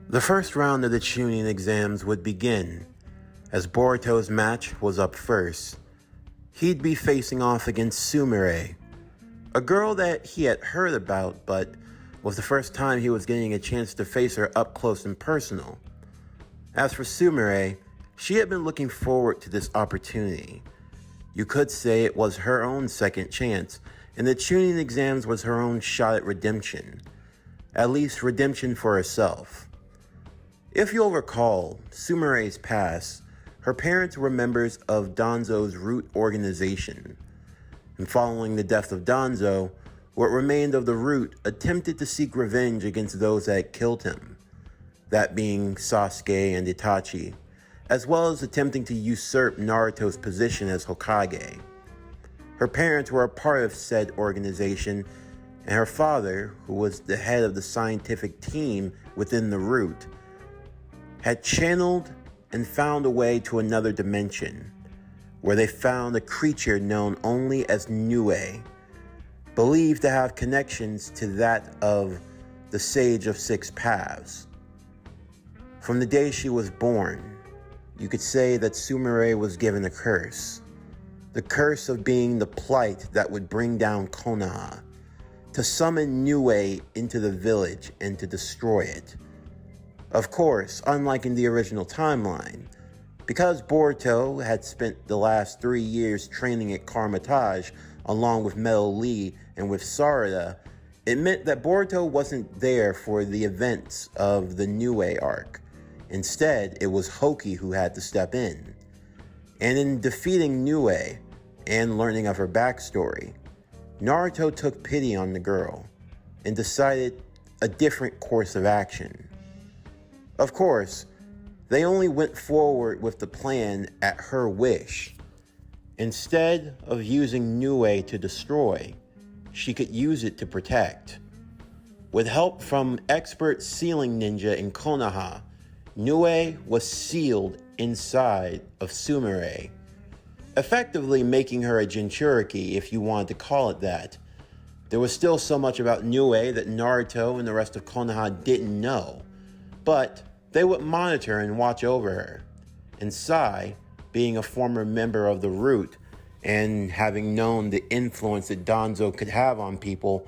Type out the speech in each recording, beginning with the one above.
The first round of the tuning exams would begin, as Boruto's match was up first. He'd be facing off against Sumire, a girl that he had heard about, but was the first time he was getting a chance to face her up close and personal. As for Sumire, she had been looking forward to this opportunity. You could say it was her own second chance, and the tuning exams was her own shot at redemption. At least redemption for herself. If you'll recall Sumire's past, her parents were members of Danzo's root organization. And following the death of Danzo, what remained of the root attempted to seek revenge against those that had killed him, that being Sasuke and Itachi, as well as attempting to usurp Naruto's position as Hokage. Her parents were a part of said organization, and her father, who was the head of the scientific team within the root, had channeled and found a way to another dimension, where they found a creature known only as Nue, believed to have connections to that of the Sage of Six Paths. From the day she was born, you could say that Sumire was given a curse. The curse of being the plight that would bring down Konoha, to summon Nue into the village and to destroy it. Of course, unlike in the original timeline, because Boruto had spent the last 3 years training at Karmatage along with Metal Lee and with Sarada, it meant that Boruto wasn't there for the events of the Nue arc. Instead, it was Hoki who had to step in. And in defeating Nue and learning of her backstory, Naruto took pity on the girl and decided a different course of action. Of course, they only went forward with the plan at her wish. Instead of using Nue to destroy, she could use it to protect. With help from expert sealing ninja in Konoha, Nue was sealed inside of Sumire, effectively making her a Jinchuriki if you wanted to call it that. There was still so much about Nue that Naruto and the rest of Konoha didn't know, but they would monitor and watch over her. And Sai, being a former member of the Root and having known the influence that Danzo could have on people,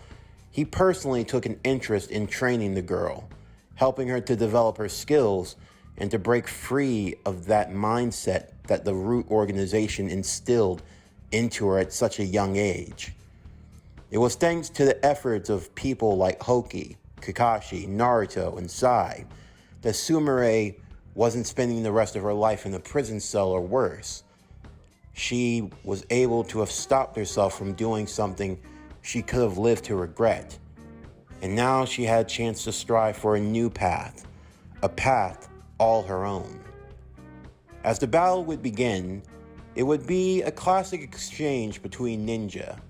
he personally took an interest in training the girl, helping her to develop her skills and to break free of that mindset that the Root organization instilled into her at such a young age. It was thanks to the efforts of people like Hoki, Kakashi, Naruto, and Sai that Sumire wasn't spending the rest of her life in a prison cell or worse. She was able to have stopped herself from doing something she could have lived to regret. And now she had a chance to strive for a new path, a path all her own. As the battle would begin, it would be a classic exchange between ninja.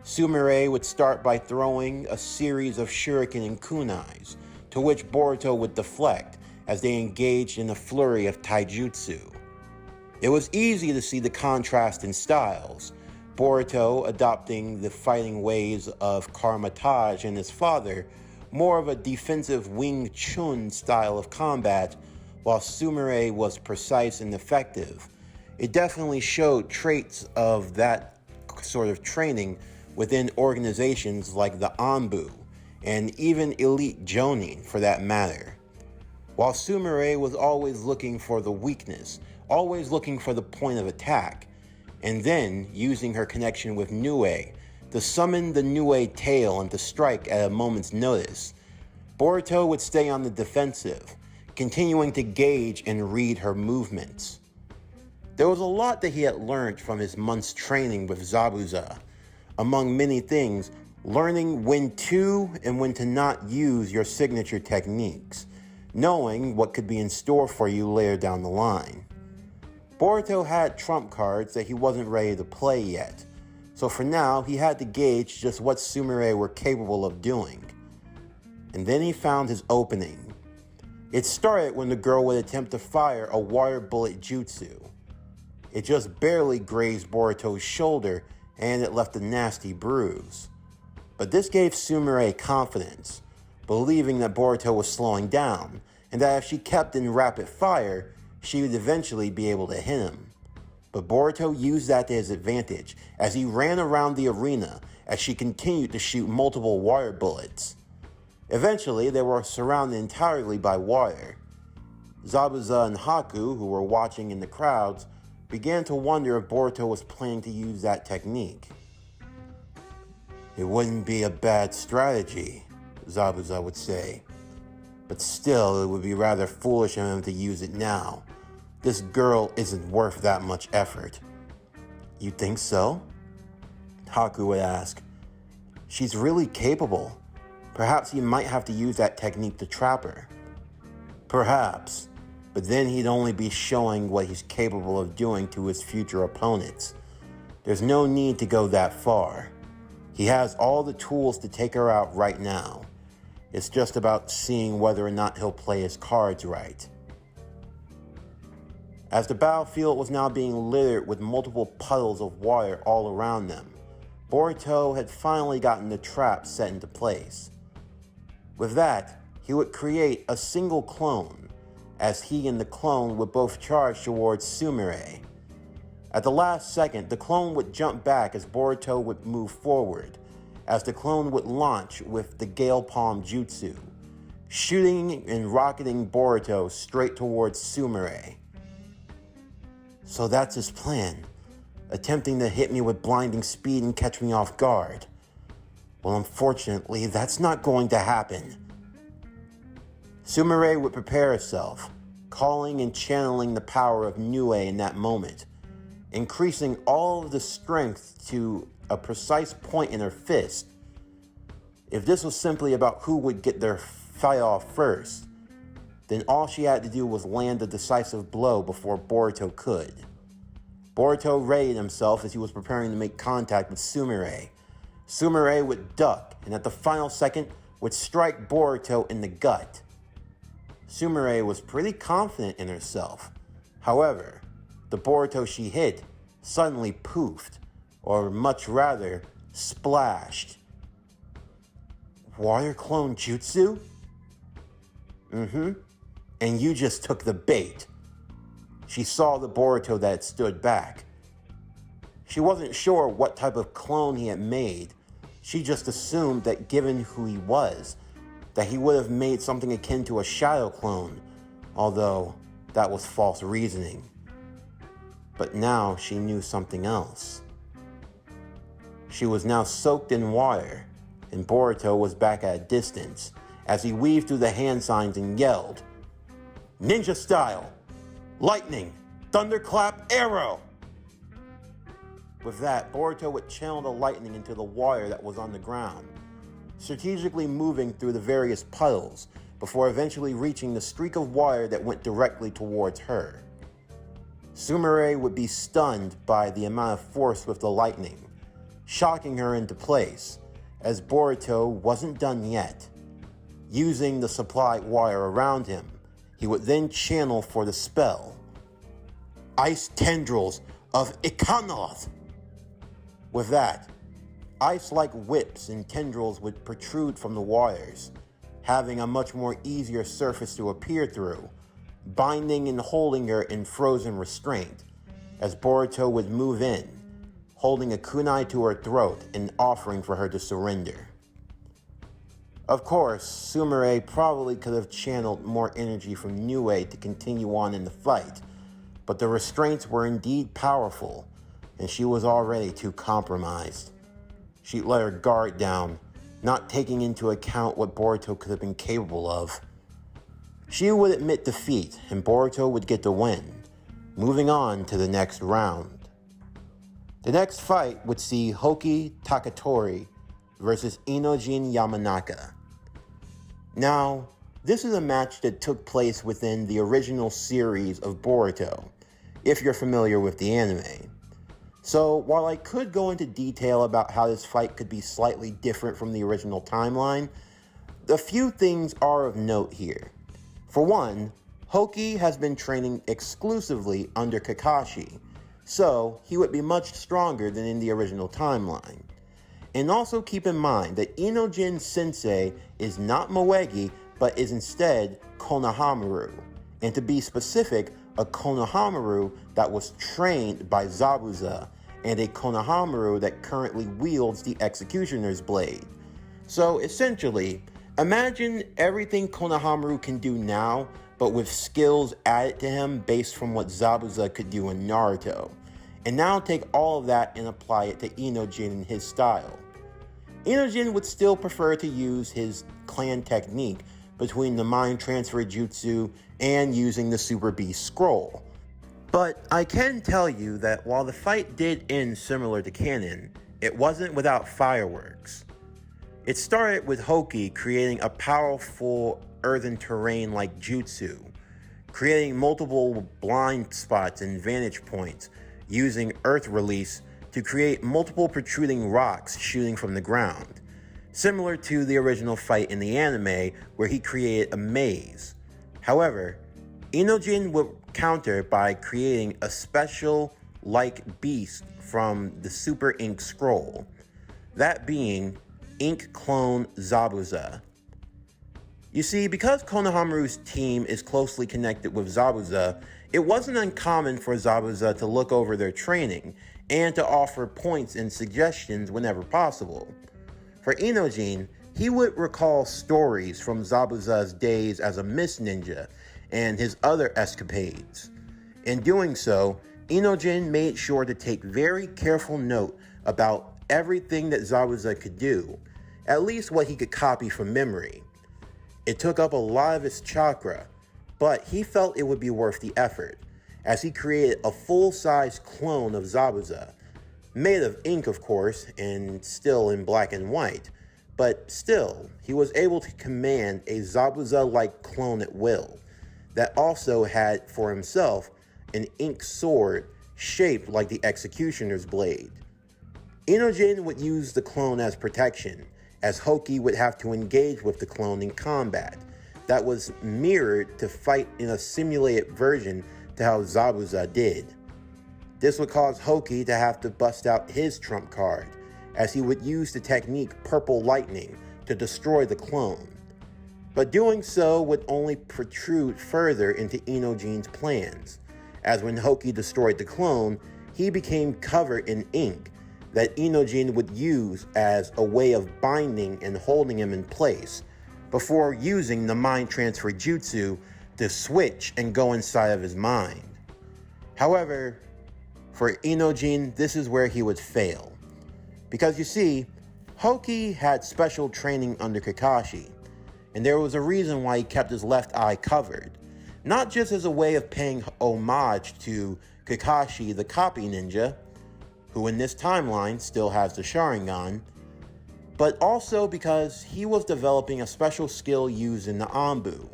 Sumire would start by throwing a series of shuriken and kunais, to which Boruto would deflect as they engaged in a flurry of taijutsu. It was easy to see the contrast in styles, Boruto adopting the fighting ways of Karmatage and his father, more of a defensive Wing Chun style of combat, while Sumire was precise and effective. It definitely showed traits of that sort of training within organizations like the Anbu, and even Elite Jonin for that matter. While Sumire was always looking for the weakness, always looking for the point of attack, and then using her connection with Nue to summon the Nue tail and to strike at a moment's notice, Boruto would stay on the defensive, continuing to gauge and read her movements. There was a lot that he had learned from his month's training with Zabuza. Among many things, learning when to and when to not use your signature techniques, knowing what could be in store for you later down the line. Boruto had trump cards that he wasn't ready to play yet, so for now he had to gauge just what Sumire were capable of doing. And then he found his opening. It started when the girl would attempt to fire a water bullet jutsu. It just barely grazed Boruto's shoulder and it left a nasty bruise. But this gave Sumire confidence, believing that Boruto was slowing down, and that if she kept in rapid fire, she would eventually be able to hit him. But Boruto used that to his advantage as he ran around the arena as she continued to shoot multiple water bullets. Eventually, they were surrounded entirely by water. Zabuza and Haku, who were watching in the crowds, began to wonder if Boruto was planning to use that technique. "It wouldn't be a bad strategy," Zabuza would say. "But still, it would be rather foolish of him to use it now. This girl isn't worth that much effort." "You think so?" Haku would ask. "She's really capable. Perhaps he might have to use that technique to trap her." "Perhaps, but then he'd only be showing what he's capable of doing to his future opponents. There's no need to go that far. He has all the tools to take her out right now. It's just about seeing whether or not he'll play his cards right." As the battlefield was now being littered with multiple puddles of water all around them, Boruto had finally gotten the trap set into place. With that, he would create a single clone, as he and the clone would both charge towards Sumire. At the last second, the clone would jump back as Boruto would move forward, as the clone would launch with the Gale Palm Jutsu, shooting and rocketing Boruto straight towards Sumire. "So that's his plan, attempting to hit me with blinding speed and catch me off guard. Well, unfortunately, that's not going to happen." Sumire would prepare herself, calling and channeling the power of Nue in that moment, increasing all of the strength to a precise point in her fist. If this was simply about who would get their fight off first, then all she had to do was land a decisive blow before Boruto could. Boruto readied himself as he was preparing to make contact with Sumire. Sumire would duck, and at the final second, would strike Boruto in the gut. Sumire was pretty confident in herself. However, the Boruto she hit suddenly poofed, or much rather, splashed. "Water clone jutsu?" "And you just took the bait." She saw the Boruto that had stood back. She wasn't sure what type of clone he had made. She just assumed that given who he was, that he would have made something akin to a shadow clone, although that was false reasoning. But now she knew something else. She was now soaked in water, and Boruto was back at a distance as he weaved through the hand signs and yelled, "Ninja style! Lightning! Thunderclap arrow!" With that, Boruto would channel the lightning into the water that was on the ground, strategically moving through the various puddles before eventually reaching the streak of water that went directly towards her. Sumire would be stunned by the amount of force with the lightning, shocking her into place, as Boruto wasn't done yet. Using the supplied water around him, he would then channel for the spell. "Ice tendrils of Ikanoth!" With that, ice-like whips and tendrils would protrude from the waters, having a much more easier surface to appear through, binding and holding her in frozen restraint, as Boruto would move in, holding a kunai to her throat and offering for her to surrender. Of course, Sumire probably could have channeled more energy from Nue to continue on in the fight, but the restraints were indeed powerful, and she was already too compromised. She let her guard down, not taking into account what Boruto could have been capable of. She would admit defeat, and Boruto would get the win, moving on to the next round. The next fight would see Hoki Takatori versus Inojin Yamanaka. Now, this is a match that took place within the original series of Boruto, if you're familiar with the anime. So, while I could go into detail about how this fight could be slightly different from the original timeline, a few things are of note here. For one, Hoki has been training exclusively under Kakashi, so he would be much stronger than in the original timeline. And also keep in mind that Inojin Sensei is not Moegi, but is instead Konohamaru, and to be specific, a Konohamaru that was trained by Zabuza, and a Konohamaru that currently wields the Executioner's Blade. So essentially, imagine everything Konohamaru can do now, but with skills added to him based from what Zabuza could do in Naruto. And now take all of that and apply it to Inojin in his style. Inojin would still prefer to use his clan technique between the mind transfer jutsu and using the Super Beast scroll. But I can tell you that while the fight did end similar to canon, it wasn't without fireworks. It started with Hoki creating a powerful earthen terrain like jutsu, creating multiple blind spots and vantage points, using earth release to create multiple protruding rocks shooting from the ground, similar to the original fight in the anime where he created a maze. However, Inojin would counter by creating a special like beast from the Super Ink Scroll, that being Ink Clone Zabuza. You see, because Konohamaru's team is closely connected with Zabuza, it wasn't uncommon for Zabuza to look over their training and to offer points and suggestions whenever possible. For Inojin, he would recall stories from Zabuza's days as a mist ninja and his other escapades. In doing so, Inojin made sure to take very careful note about everything that Zabuza could do, at least what he could copy from memory. It took up a lot of his chakra, but he felt it would be worth the effort, as he created a full-size clone of Zabuza, made of ink of course, and still in black and white, but still, he was able to command a Zabuza-like clone at will, that also had for himself an ink sword shaped like the Executioner's Blade. Inojin would use the clone as protection, as Hoki would have to engage with the clone in combat that was mirrored to fight in a simulated version to how Zabuza did. This would cause Hoki to have to bust out his trump card, as he would use the technique Purple Lightning to destroy the clone. But doing so would only protrude further into Inojin's plans, as when Hoki destroyed the clone, he became covered in ink that Inojin would use as a way of binding and holding him in place, before using the mind transfer jutsu to switch and go inside of his mind. However, for Inojin, this is where he would fail. Because you see, Hoki had special training under Kakashi, and there was a reason why he kept his left eye covered, not just as a way of paying homage to Kakashi the copy ninja, who in this timeline still has the Sharingan, but also because he was developing a special skill used in the Anbu.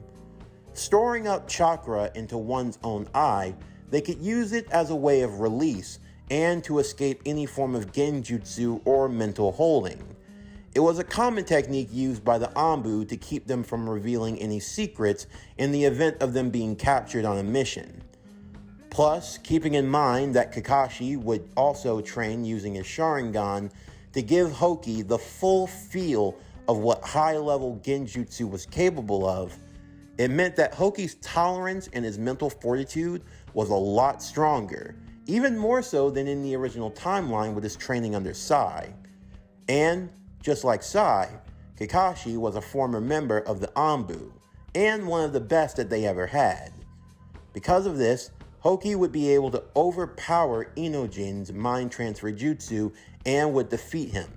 Storing up chakra into one's own eye, they could use it as a way of release and to escape any form of genjutsu or mental holding. It was a common technique used by the Anbu to keep them from revealing any secrets in the event of them being captured on a mission. Plus, keeping in mind that Kakashi would also train using his Sharingan to give Hoki the full feel of what high-level genjutsu was capable of, it meant that Hoki's tolerance and his mental fortitude was a lot stronger, even more so than in the original timeline with his training under Sai. And, just like Sai, Kakashi was a former member of the Anbu, and one of the best that they ever had. Because of this, Hoki would be able to overpower Inojin's mind transfer jutsu and would defeat him,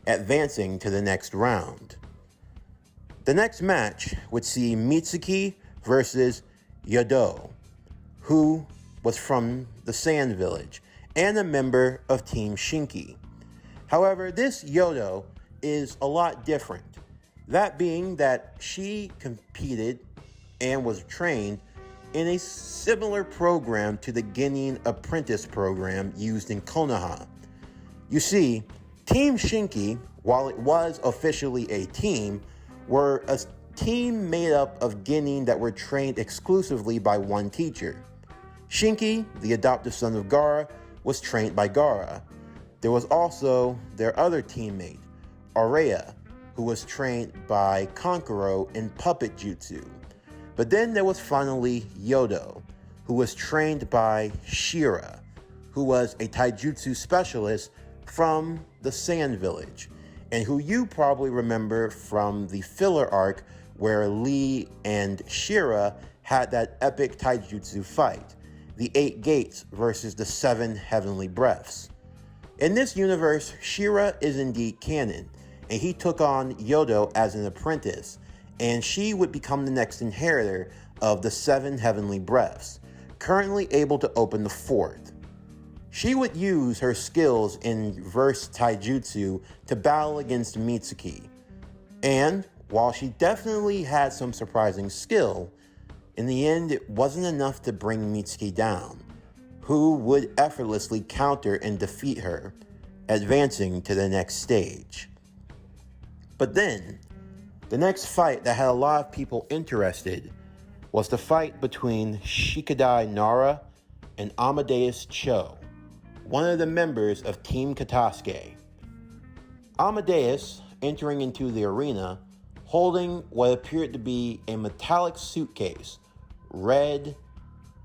advancing to the next round. The next match would see Mitsuki versus Yodo, who was from the Sand Village and a member of Team Shinki. However, this Yodo is a lot different, that being that she competed and was trained in a similar program to the Genin Apprentice program used in Konoha. You see, Team Shinki, while it was officially a team, were a team made up of Genin that were trained exclusively by one teacher. Shinki, the adoptive son of Gaara, was trained by Gaara. There was also their other teammate, Aurea, who was trained by Kankuro in puppet jutsu. But then there was finally Yodo, who was trained by Shira, who was a taijutsu specialist from the Sand Village, and who you probably remember from the filler arc where Lee and Shira had that epic taijutsu fight, the 8 Gates versus the 7 Heavenly Breaths. In this universe, Shira is indeed canon, and he took on Yodo as an apprentice, and she would become the next inheritor of the 7 Heavenly Breaths, currently able to open the 4th. She would use her skills in reverse taijutsu to battle against Mitsuki, and while she definitely had some surprising skill, in the end it wasn't enough to bring Mitsuki down, who would effortlessly counter and defeat her, advancing to the next stage. But then, the next fight that had a lot of people interested was the fight between Shikadai Nara and Amadeus Cho, one of the members of Team Katasuke. Amadeus entering into the arena holding what appeared to be a metallic suitcase, red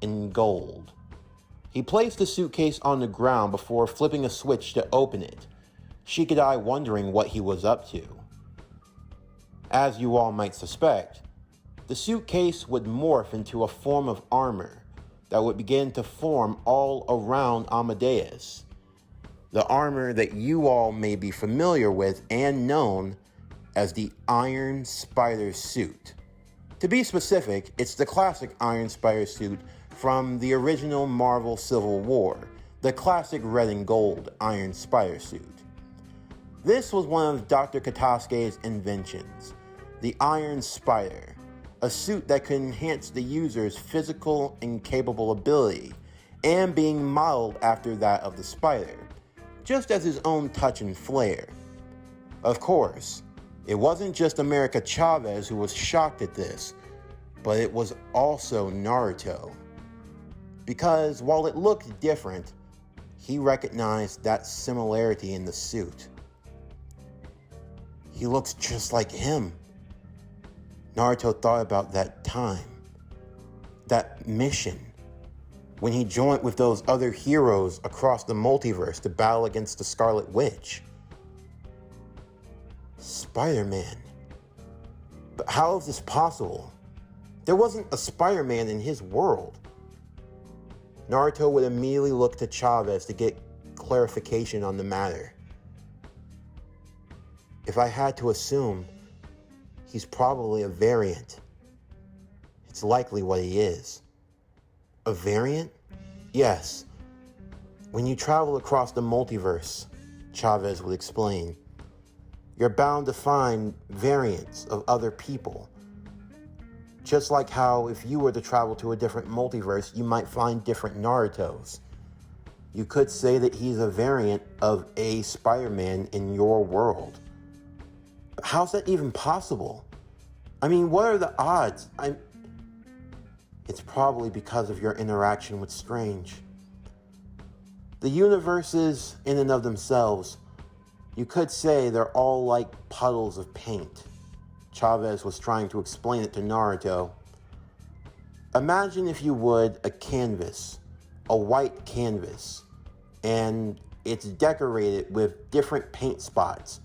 and gold. He placed the suitcase on the ground before flipping a switch to open it, Shikadai wondering what he was up to. As you all might suspect, the suitcase would morph into a form of armor that would begin to form all around Amadeus. The armor that you all may be familiar with and known as the Iron Spider suit. To be specific, it's the classic Iron Spider suit from the original Marvel Civil War, the classic red and gold Iron Spider suit. This was one of Dr. Katasuke's inventions, the Iron Spider, a suit that could enhance the user's physical and capable ability, and being modeled after that of the spider, just as his own touch and flair. Of course, it wasn't just America Chavez who was shocked at this, but it was also Naruto. Because while it looked different, he recognized that similarity in the suit. He looks just like him. Naruto thought about that time, that mission, when he joined with those other heroes across the multiverse to battle against the Scarlet Witch. Spider-Man. But how is this possible? There wasn't a Spider-Man in his world. Naruto would immediately look to Chavez to get clarification on the matter. If I had to assume, he's probably a variant. It's likely what he is. A variant? Yes. When you travel across the multiverse, Chavez would explain, you're bound to find variants of other people. Just like how if you were to travel to a different multiverse, you might find different Narutos. You could say that he's a variant of a Spider-Man in your world. But how's that even possible? I mean, what are the odds? It's probably because of your interaction with Strange. The universes, in and of themselves, you could say they're all like puddles of paint. Chavez was trying to explain it to Naruto. Imagine, if you would, a canvas, a white canvas, and it's decorated with different paint spots.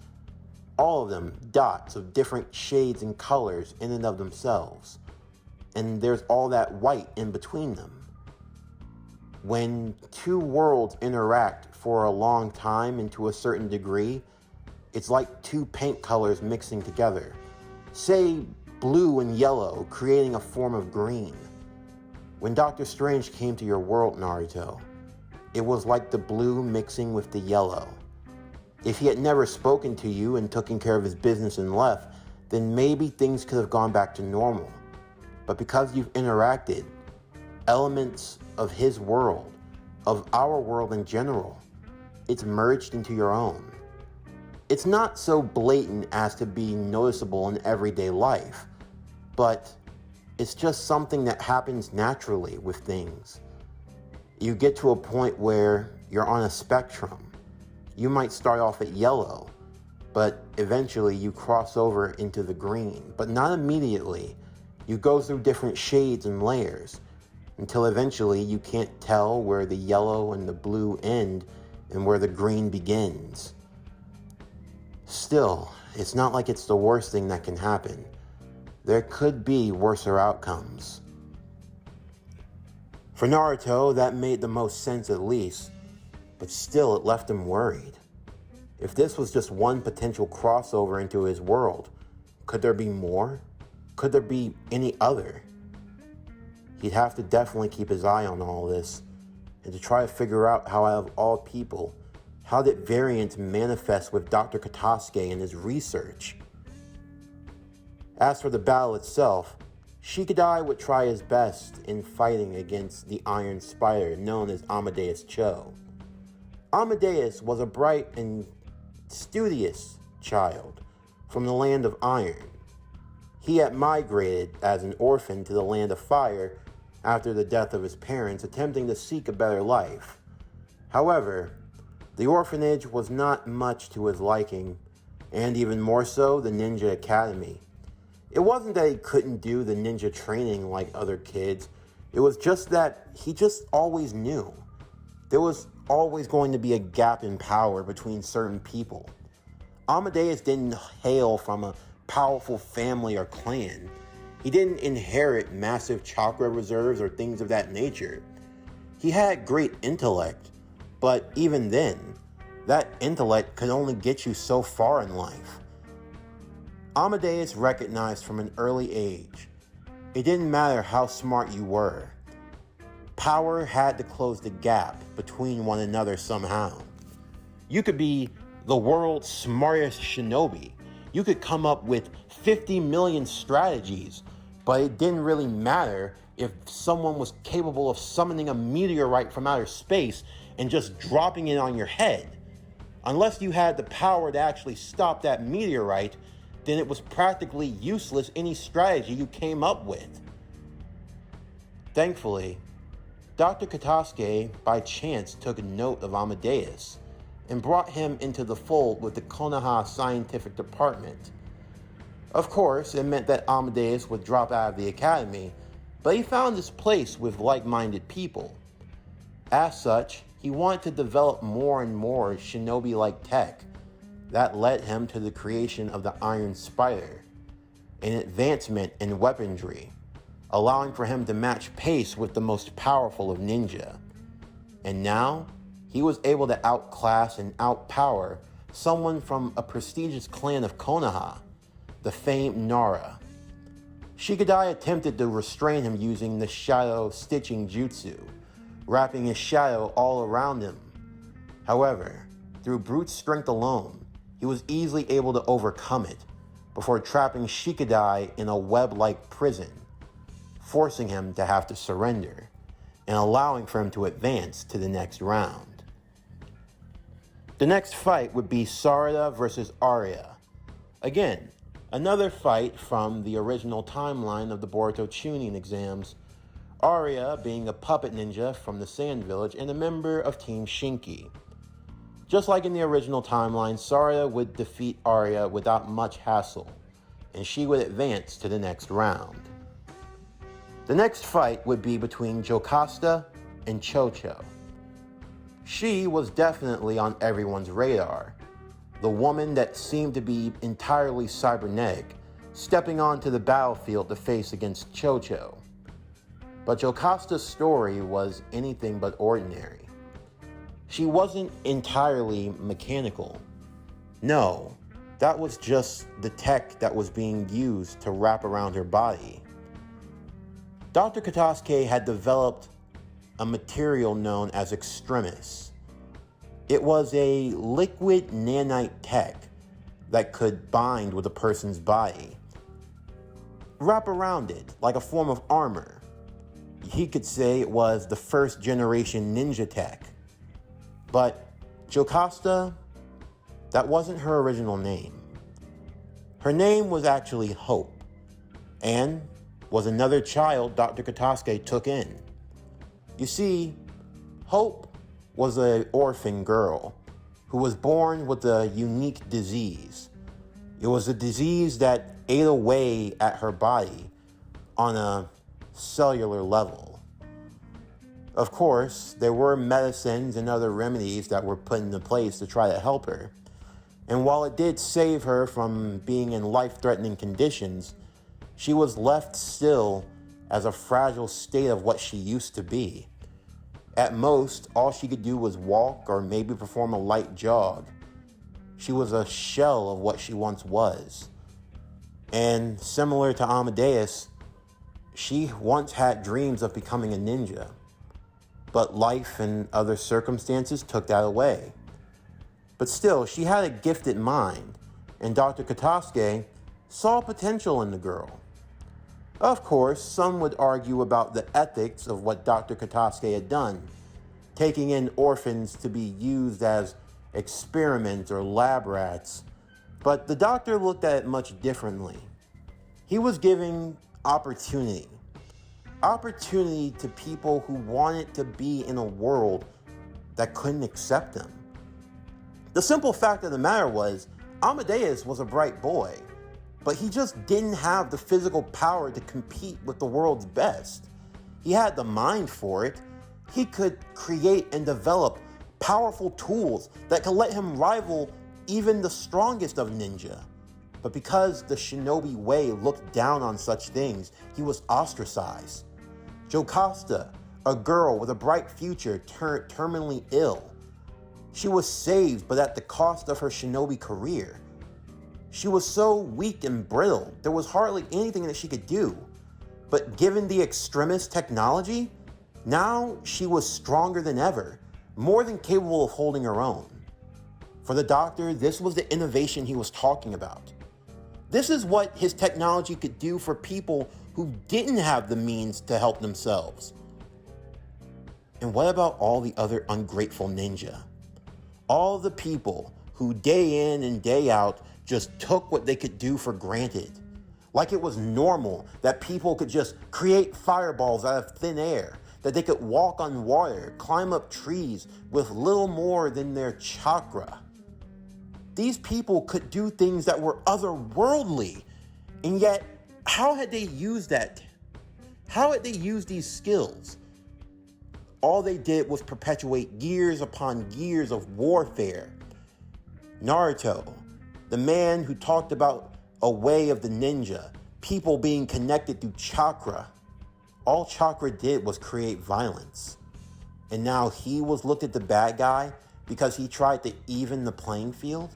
All of them dots of different shades and colors in and of themselves. And there's all that white in between them. When two worlds interact for a long time and to a certain degree, it's like two paint colors mixing together. Say blue and yellow, creating a form of green. When Doctor Strange came to your world, Naruto, it was like the blue mixing with the yellow. If he had never spoken to you and taken care of his business and left, then maybe things could have gone back to normal. But because you've interacted, elements of his world, of our world in general, it's merged into your own. It's not so blatant as to be noticeable in everyday life, but it's just something that happens naturally with things. You get to a point where you're on a spectrum. You might start off at yellow, but eventually you cross over into the green, but not immediately. You go through different shades and layers until eventually you can't tell where the yellow and the blue end and where the green begins. Still, it's not like it's the worst thing that can happen. There could be worser outcomes. For Naruto, that made the most sense at least, but still it left him worried. If this was just one potential crossover into his world, could there be more? Could there be any other? He'd have to definitely keep his eye on all this, and to try to figure out how, out of all people, how did variants manifest with Dr. Katasuke and his research? As for the battle itself, Shikadai would try his best in fighting against the Iron Spider known as Amadeus Cho. Amadeus was a bright and studious child from the land of Iron. He had migrated as an orphan to the land of Fire after the death of his parents, attempting to seek a better life. However, the orphanage was not much to his liking, and even more so, the Ninja Academy. It wasn't that he couldn't do the ninja training like other kids, it was just that he just always knew. There was always going to be a gap in power between certain people. Amadeus didn't hail from a powerful family or clan. He didn't inherit massive chakra reserves or things of that nature. He had great intellect, but even then, that intellect could only get you so far in life. Amadeus recognized from an early age, it didn't matter how smart you were. Power had to close the gap between one another somehow. You could be the world's smartest shinobi. You could come up with 50 million strategies, but it didn't really matter if someone was capable of summoning a meteorite from outer space and just dropping it on your head. Unless you had the power to actually stop that meteorite, then it was practically useless any strategy you came up with. Thankfully, Dr. Katasuke by chance took note of Amadeus and brought him into the fold with the Konoha Scientific Department. Of course, it meant that Amadeus would drop out of the academy, but he found his place with like-minded people. As such, he wanted to develop more and more shinobi-like tech. That led him to the creation of the Iron Spider, an advancement in weaponry, allowing for him to match pace with the most powerful of ninja. And now, he was able to outclass and outpower someone from a prestigious clan of Konoha, the famed Nara. Shikadai attempted to restrain him using the shadow stitching jutsu, wrapping his shadow all around him. However, through brute strength alone, he was easily able to overcome it before trapping Shikadai in a web-like prison, forcing him to have to surrender and allowing for him to advance to the next round. The next fight would be Sarada versus Arya. Again, another fight from the original timeline of the Boruto Chunin exams, Arya being a puppet ninja from the Sand Village and a member of Team Shinki. Just like in the original timeline, Sarada would defeat Arya without much hassle, and she would advance to the next round. The next fight would be between Jocasta and Chocho. She was definitely on everyone's radar, the woman that seemed to be entirely cybernetic, stepping onto the battlefield to face against Chocho. But Jocasta's story was anything but ordinary. She wasn't entirely mechanical. No, that was just the tech that was being used to wrap around her body. Dr. Katasuke had developed a material known as Extremis. It was a liquid nanite tech that could bind with a person's body, wrap around it like a form of armor. He could say it was the first generation ninja tech. But Jocasta, that wasn't her original name. Her name was actually Hope, and was another child Dr. Katasuke took in. You see, Hope was an orphan girl, who was born with a unique disease. It was a disease that ate away at her body on a cellular level. Of course, there were medicines and other remedies that were put into place to try to help her. And while it did save her from being in life-threatening conditions, she was left still as a fragile state of what she used to be. At most, all she could do was walk or maybe perform a light jog. She was a shell of what she once was. And similar to Amadeus, she once had dreams of becoming a ninja. But life and other circumstances took that away. But still, she had a gifted mind, and Dr. Katasuke saw potential in the girl. Of course, some would argue about the ethics of what Dr. Katasuke had done, taking in orphans to be used as experiments or lab rats, but the doctor looked at it much differently. He was giving opportunity to people who wanted to be in a world that couldn't accept them. The simple fact of the matter was, Amadeus was a bright boy, but he just didn't have the physical power to compete with the world's best. He had the mind for it. He could create and develop powerful tools that could let him rival even the strongest of ninja. But because the shinobi way looked down on such things, he was ostracized. Jocasta, a girl with a bright future, turned terminally ill. She was saved, but at the cost of her shinobi career. She was so weak and brittle, there was hardly anything that she could do. But given the extremist technology, now she was stronger than ever, more than capable of holding her own. For the doctor, this was the innovation he was talking about. This is what his technology could do for people who didn't have the means to help themselves. And what about all the other ungrateful ninja? All the people who day in and day out just took what they could do for granted. Like it was normal that people could just create fireballs out of thin air, that they could walk on water, climb up trees with little more than their chakra. These people could do things that were otherworldly, and yet, how had they used that? How had they used these skills? All they did was perpetuate years upon years of warfare. Naruto, the man who talked about a way of the ninja, people being connected through chakra. All chakra did was create violence. And now he was looked at the bad guy because he tried to even the playing field?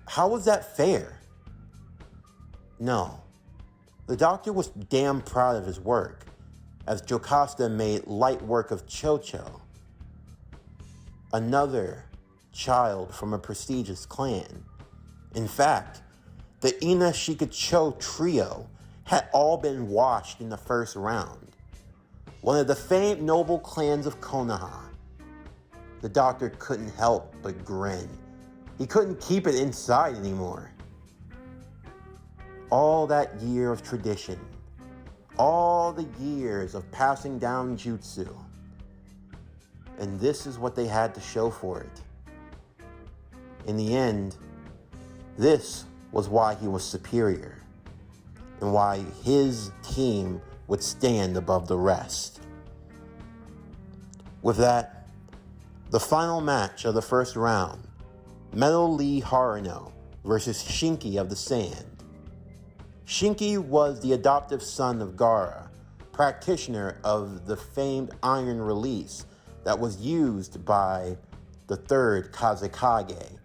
How was that fair? No. The doctor was damn proud of his work, as Jocasta made light work of Chocho, another child from a prestigious clan. In fact, the Ina Shikacho trio had all been washed in the first round. One of the famed noble clans of Konoha. The doctor couldn't help but grin. He couldn't keep it inside anymore. All that year of tradition, all the years of passing down jutsu, and this is what they had to show for it. In the end, this was why he was superior, and why his team would stand above the rest. With that, the final match of the first round, Metal Lee Haruno versus Shinki of the Sand. Shinki was the adoptive son of Gaara, practitioner of the famed Iron Release that was used by the third Kazekage,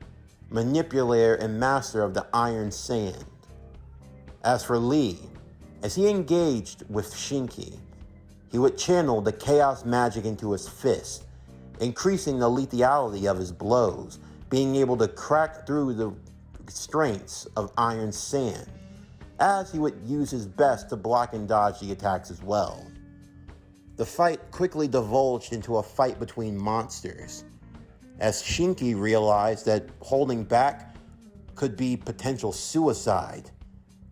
manipulator and master of the Iron Sand. As for Lee, as he engaged with Shinki, he would channel the chaos magic into his fist, increasing the lethality of his blows, being able to crack through the restraints of Iron Sand, as he would use his best to block and dodge the attacks as well. The fight quickly divulged into a fight between monsters, as Shinki realized that holding back could be potential suicide.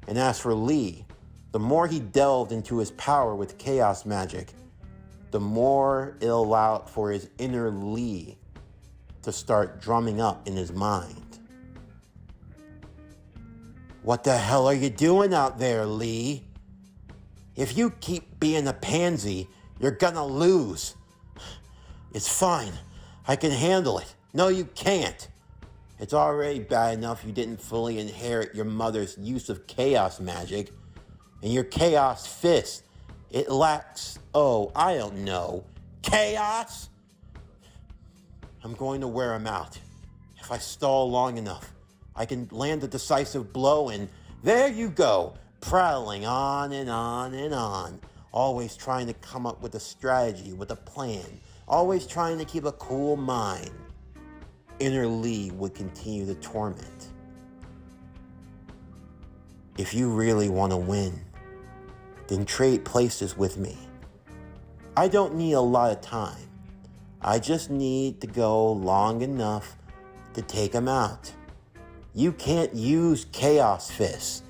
And as for Lee, the more he delved into his power with chaos magic, the more it allowed for his inner Lee to start drumming up in his mind. "What the hell are you doing out there, Lee? If you keep being a pansy, you're gonna lose." "It's fine. I can handle it." "No, you can't. It's already bad enough you didn't fully inherit your mother's use of chaos magic. And your chaos fist, it lacks, I don't know, chaos? I'm going to wear him out. If I stall long enough, I can land a decisive blow and there you go, prattling on and on and on, always trying to come up with a strategy, with a plan, always trying to keep a cool mind." Inner Lee would continue to torment. "If you really want to win, then trade places with me. I don't need a lot of time. I just need to go long enough to take him out. You can't use Chaos Fist.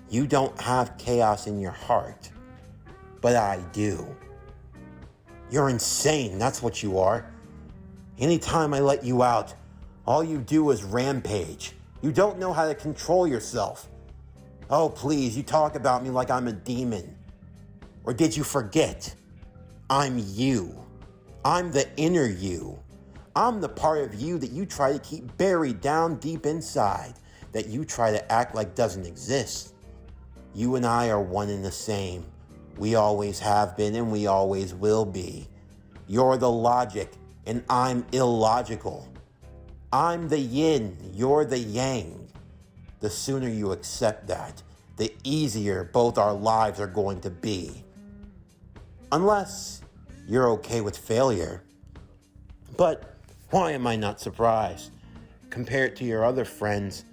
You don't have chaos in your heart. But I do. You're insane, that's what you are. Anytime I let you out, all you do is rampage. You don't know how to control yourself. Oh, please, you talk about me like I'm a demon. Or did you forget? I'm you. I'm the inner you. I'm the part of you that you try to keep buried down deep inside, that you try to act like doesn't exist. You and I are one and the same. We always have been and we always will be. You're the logic and I'm illogical. I'm the yin, you're the yang. The sooner you accept that, the easier both our lives are going to be. Unless you're okay with failure. But why am I not surprised? Compared to your other friends,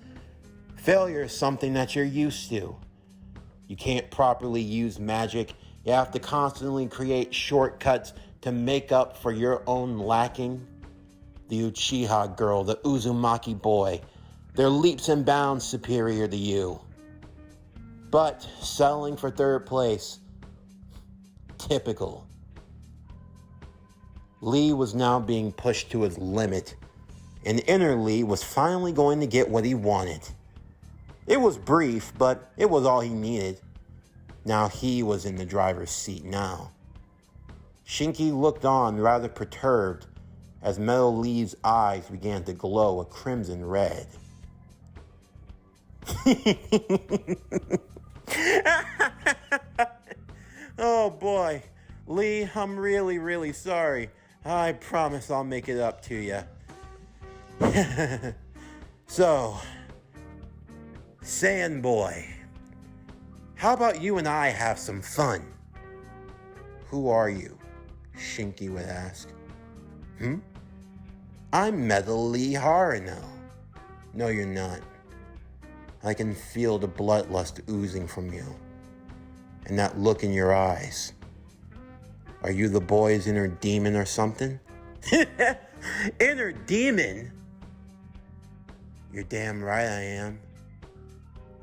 failure is something that you're used to. You can't properly use magic. You have to constantly create shortcuts to make up for your own lacking. The Uchiha girl, the Uzumaki boy, they're leaps and bounds superior to you. But settling for third place, typical. Lee was now being pushed to his limit, and inner Lee was finally going to get what he wanted. It was brief, but it was all he needed. Now he was in the driver's seat now. Shinki looked on rather perturbed as Metal Lee's eyes began to glow a crimson red. Oh boy, Lee, I'm really, really sorry. I promise I'll make it up to you. So, Sand Boy, how about you and I have some fun? Who are you? Shinki would ask. I'm Metal Lee Harano. No, you're not. I can feel the bloodlust oozing from you. And that look in your eyes. Are you the boy's inner demon or something? Inner demon? You're damn right I am.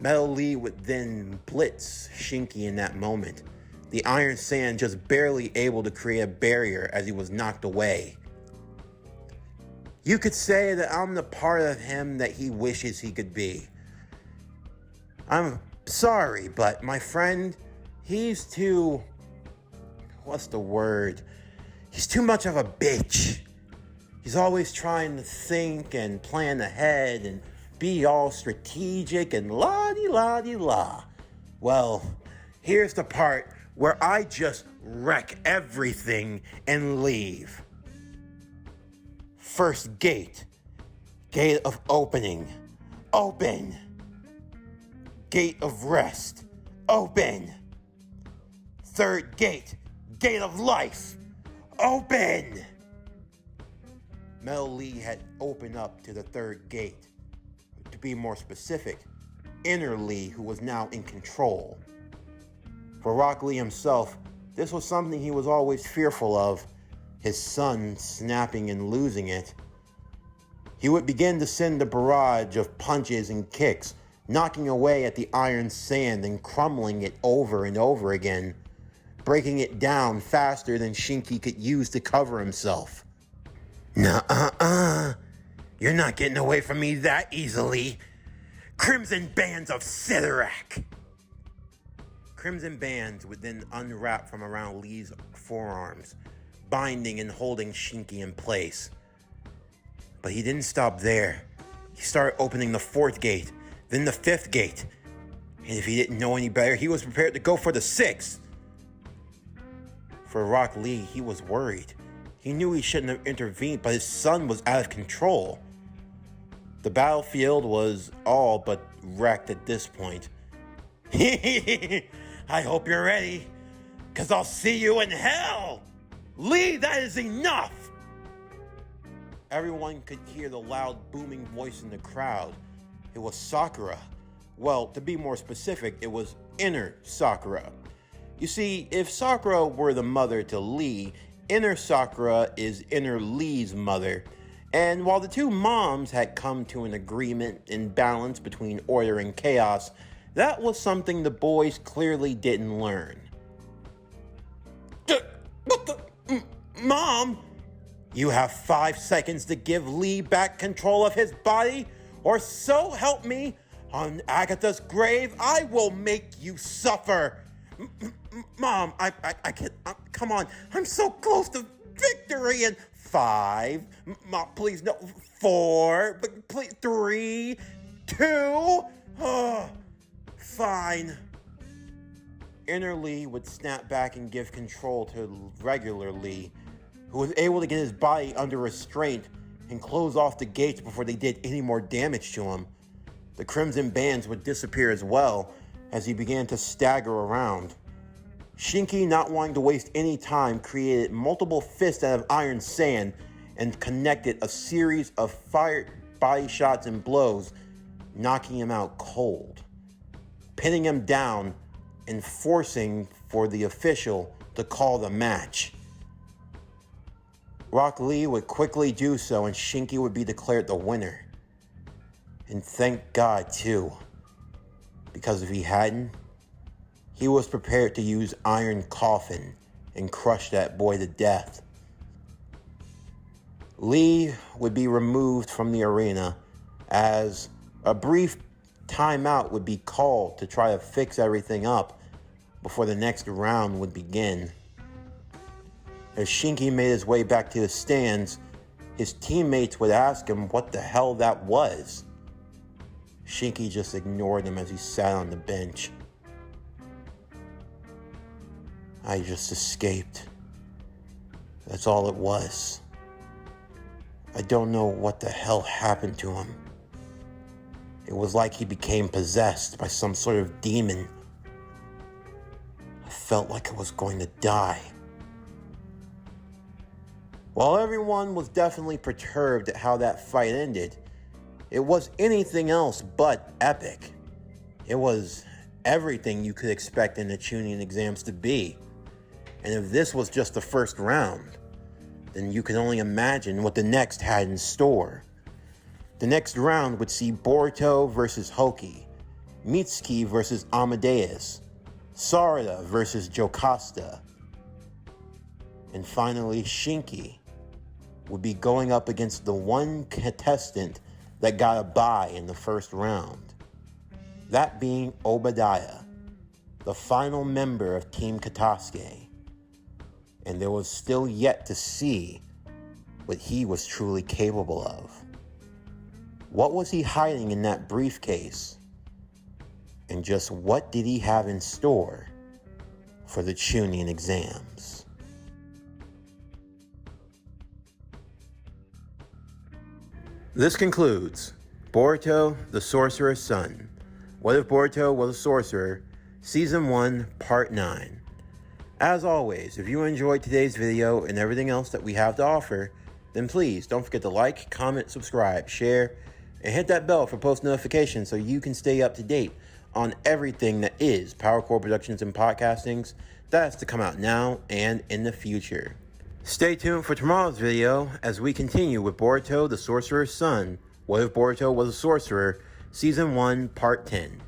Metal Lee would then blitz Shinki in that moment. The Iron Sand just barely able to create a barrier as he was knocked away. You could say that I'm the part of him that he wishes he could be. I'm sorry, but my friend, he's too... what's the word? He's too much of a bitch. He's always trying to think and plan ahead and be all strategic and la-di-la-di-la. Well, here's the part where I just wreck everything and leave. First gate. Gate of opening. Open. Gate of rest. Open. Third gate. Gate of life. Open. Metal Lee had opened up to the third gate. To be more specific, Inner Lee, who was now in control. For Rock Lee himself, this was something he was always fearful of, his son snapping and losing it. He would begin to send a barrage of punches and kicks, knocking away at the iron sand and crumbling it over and over again, breaking it down faster than Shinki could use to cover himself. Nuh-uh-uh. You're not getting away from me that easily. Crimson bands of Sidorak. Crimson bands would then unwrap from around Lee's forearms, binding and holding Shinki in place. But he didn't stop there. He started opening the 4th gate, then the 5th gate. And if he didn't know any better, he was prepared to go for the 6th. For Rock Lee, he was worried. He knew he shouldn't have intervened, but his son was out of control. The battlefield was all but wrecked at this point. I hope you're ready, because I'll see you in hell! Lee, that is enough! Everyone could hear the loud, booming voice in the crowd. It was Sakura. Well, to be more specific, it was Inner Sakura. You see, if Sakura were the mother to Lee, Inner Sakura is Inner Lee's mother. And while the two moms had come to an agreement in balance between order and chaos, that was something the boys clearly didn't learn. What the? Mom? You have 5 seconds to give Lee back control of his body, or so help me, on Agatha's grave, I will make you suffer. Mom, I can't, come on, I'm so close to victory. And 5, Mom, please, no, 4, but please, 3, 2, oh, fine. Inner Lee would snap back and give control to regular Lee, who was able to get his body under restraint and close off the gates before they did any more damage to him. The Crimson Bands would disappear as well as he began to stagger around. Shinki, not wanting to waste any time, created multiple fists out of iron sand and connected a series of fire body shots and blows, knocking him out cold, pinning him down and forcing for the official to call the match. Rock Lee would quickly do so and Shinki would be declared the winner. And thank God too, because if he hadn't, he was prepared to use Iron Coffin and crush that boy to death. Lee would be removed from the arena as a brief timeout would be called to try to fix everything up before the next round would begin. As Shinki made his way back to the stands, his teammates would ask him what the hell that was. Shinki just ignored him as he sat on the bench. I just escaped. That's all it was. I don't know what the hell happened to him. It was like he became possessed by some sort of demon. I felt like I was going to die. While everyone was definitely perturbed at how that fight ended, it was anything else but epic. It was everything you could expect in the Chunin exams to be. And if this was just the first round, then you can only imagine what the next had in store. The next round would see Boruto versus Hoki, Mitsuki versus Amadeus, Sarada versus Jocasta, and finally Shinki would be going up against the one contestant that got a bye in the first round, that being Obadiah, the final member of Team Katasuke. And there was still yet to see what he was truly capable of. What was he hiding in that briefcase? And just what did he have in store for the Chunin exams? This concludes Boruto, the Sorcerer's Son. What if Boruto was a sorcerer? Season 1, Part 9. As always, if you enjoyed today's video and everything else that we have to offer, then please don't forget to like, comment, subscribe, share, and hit that bell for post notifications so you can stay up to date on everything that is PowerCore Productions and Podcastings that's to come out now and in the future. Stay tuned for tomorrow's video as we continue with Boruto, the Sorcerer's Son. What if Boruto was a sorcerer? Season 1, Part 10.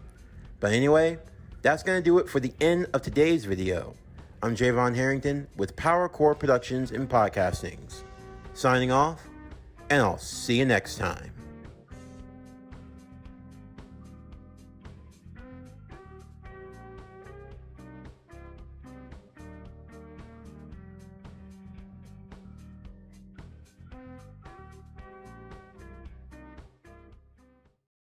But anyway, that's going to do it for the end of today's video. I'm Javon Harrington with PowerCore Productions and Podcastings. Signing off, and I'll see you next time.